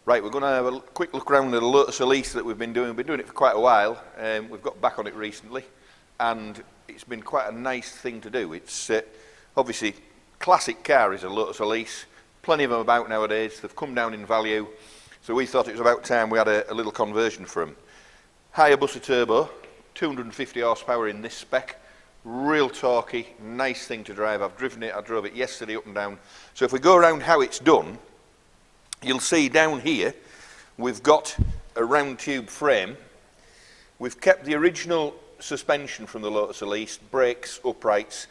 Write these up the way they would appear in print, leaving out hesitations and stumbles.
Right, we're going to have a quick look around at the Lotus Elise that we've been doing. We've been doing it for quite a while. We've got back on it recently, and it's been quite a nice thing to do. It's obviously classic car is a Lotus Elise. Plenty of them about nowadays. They've come down in value, so we thought it was about time we had a little conversion for them. Hayabusa turbo, 250 horsepower in this spec. Real torquey, nice thing to drive. I've driven it. I drove it yesterday up and down. So if we go around how it's done, you'll see down here we've got a round tube frame. We've kept the original suspension from the Lotus Elise, brakes, uprights.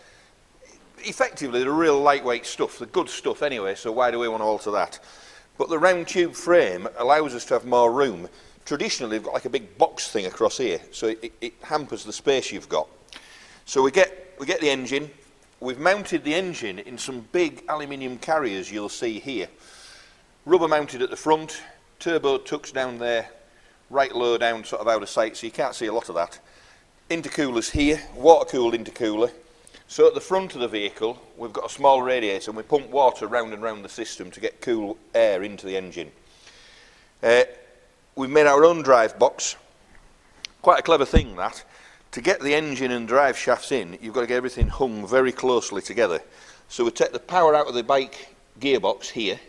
Effectively, they're real lightweight stuff. They're good stuff anyway, so why do we want to alter that? But the round tube frame allows us to have more room. Traditionally, we've got like a big box thing across here, so it hampers the space you've got. So we get the engine. We've mounted the engine in some big aluminium carriers you'll see here. Rubber mounted at the front, turbo tucks down there, right low down sort of out of sight, so you can't see a lot of that. Intercoolers here, water cooled intercooler. So at the front of the vehicle we've got a small radiator and we pump water round and round the system to get cool air into the engine. We've made our own drive box. Quite a clever thing that. To get the engine and drive shafts in, you've got to get everything hung very closely together. So we take the power out of the bike gearbox here,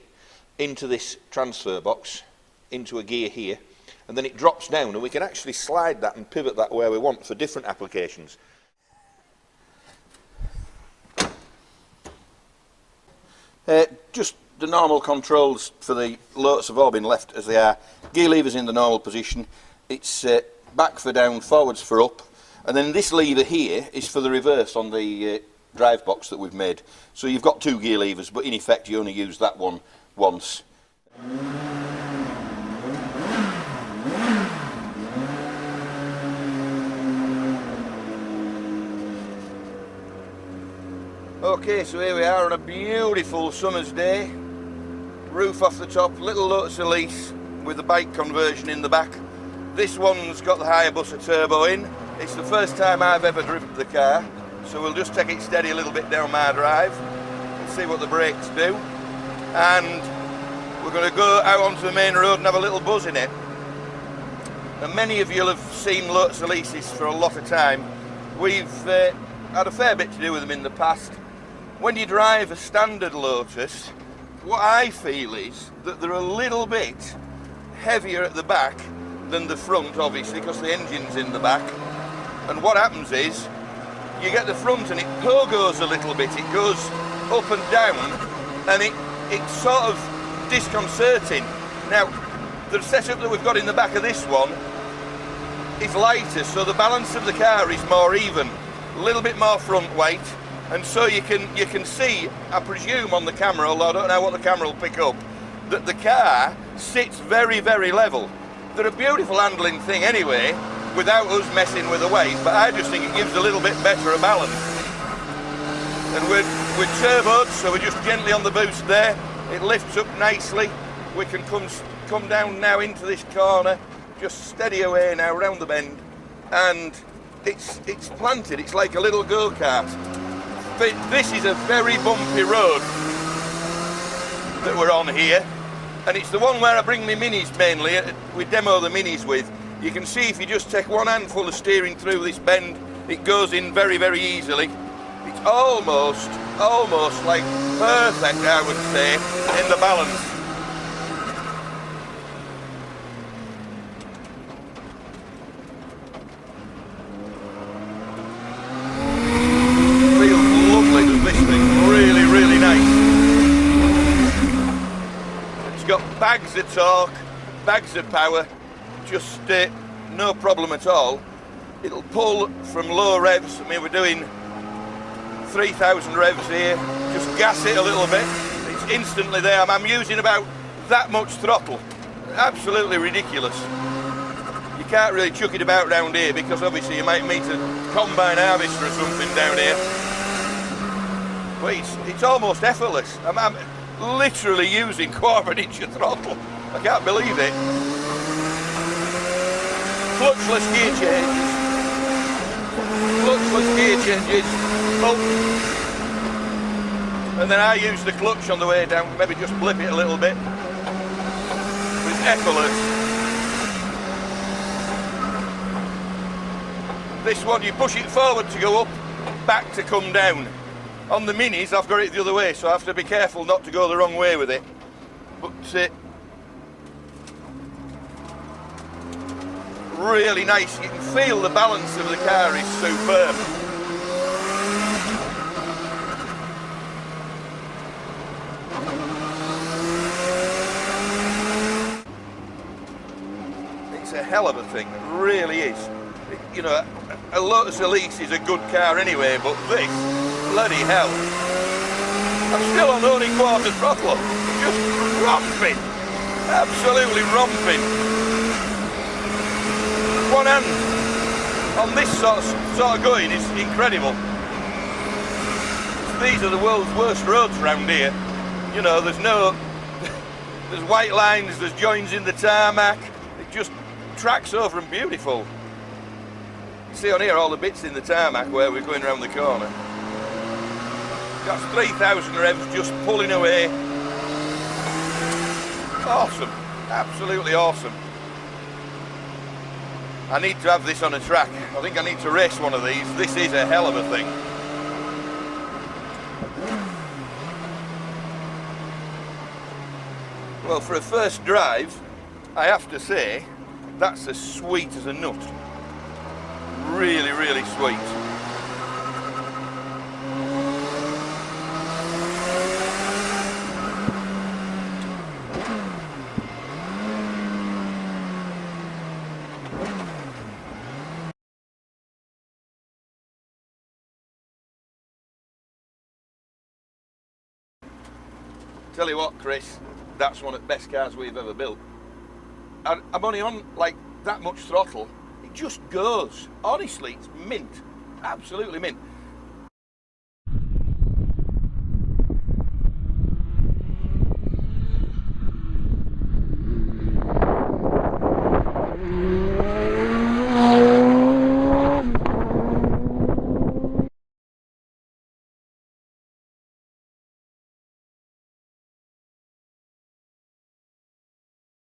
into this transfer box, into a gear here, and then it drops down and we can actually slide that and pivot that where we want for different applications. Just the normal controls for the Lotus have all been left as they are. Gear levers in the normal position, it's back for down, forwards for up, and then this lever here is for the reverse on the drive box that we've made. So you've got two gear levers, but in effect you only use that one once. Okay, so here we are on a beautiful summer's day. Roof off the top, little Lotus Elise with the bike conversion in the back. This one's got the Hayabusa turbo in. It's the first time I've ever driven the car, so we'll just take it steady a little bit down my drive and see what the brakes do. And we're going to go out onto the main road and have a little buzz in it. And many of you will have seen Lotus Elises for a lot of time. We've had a fair bit to do with them in the past. When you drive a standard Lotus, what I feel is that they're a little bit heavier at the back than the front, obviously, because the engine's in the back. And what happens is, you get the front and it pogos a little bit. It goes up and down, and it's sort of disconcerting. Now, the setup that we've got in the back of this one is lighter, so the balance of the car is more even, a little bit more front weight, and so you can see, I presume on the camera, although I don't know what the camera will pick up, that the car sits very, very level. They're a beautiful handling thing anyway, without us messing with the weight, but I just think it gives a little bit better a balance. And we're turboed, so we're just gently on the boost there. It lifts up nicely. We can come down now into this corner, just steady away now round the bend, and it's planted. It's like a little go-kart. But this is a very bumpy road that we're on here, and it's the one where I bring my minis mainly. We demo the minis with. You can see if you just take one handful of steering through this bend, it goes in very, very easily. It's almost like perfect, I would say, in the balance. Feels lovely, does this thing? Really, really nice. It's got bags of torque, bags of power, just no problem at all. It'll pull from low revs. I mean, we're doing 3,000 revs here, just gas it a little bit, it's instantly there. I'm using about that much throttle. Absolutely ridiculous. You can't really chuck it about round here because obviously you might meet a combine harvester or something down here. But it's almost effortless. I'm literally using 1/4 inch of throttle. I can't believe it. Clutchless gear changes. Clutchless gear changes. Oh. And then I use the clutch on the way down, maybe just blip it a little bit. But it's effortless. This one, you push it forward to go up, back to come down. On the Minis, I've got it the other way, so I have to be careful not to go the wrong way with it. But really nice. You can feel the balance of the car is superb. It's a hell of a thing, it really is. You know, a Lotus Elise is a good car anyway, but this, bloody hell. I'm still on only quarter throttle, just romping, absolutely romping. One hand on this sort of going is incredible. These are the world's worst roads around here. You know, there's white lines, there's joins in the tarmac, it just tracks over and beautiful. You see on here all the bits in the tarmac where we're going around the corner. That's 3,000 revs just pulling away. Awesome, absolutely awesome. I need to have this on a track. I think I need to race one of these. This is a hell of a thing. Well, for a first drive, I have to say, that's as sweet as a nut. Really, really sweet. Tell you what, Chris, that's one of the best cars we've ever built. I'm only on like that much throttle. It just goes. Honestly, it's mint. Absolutely mint.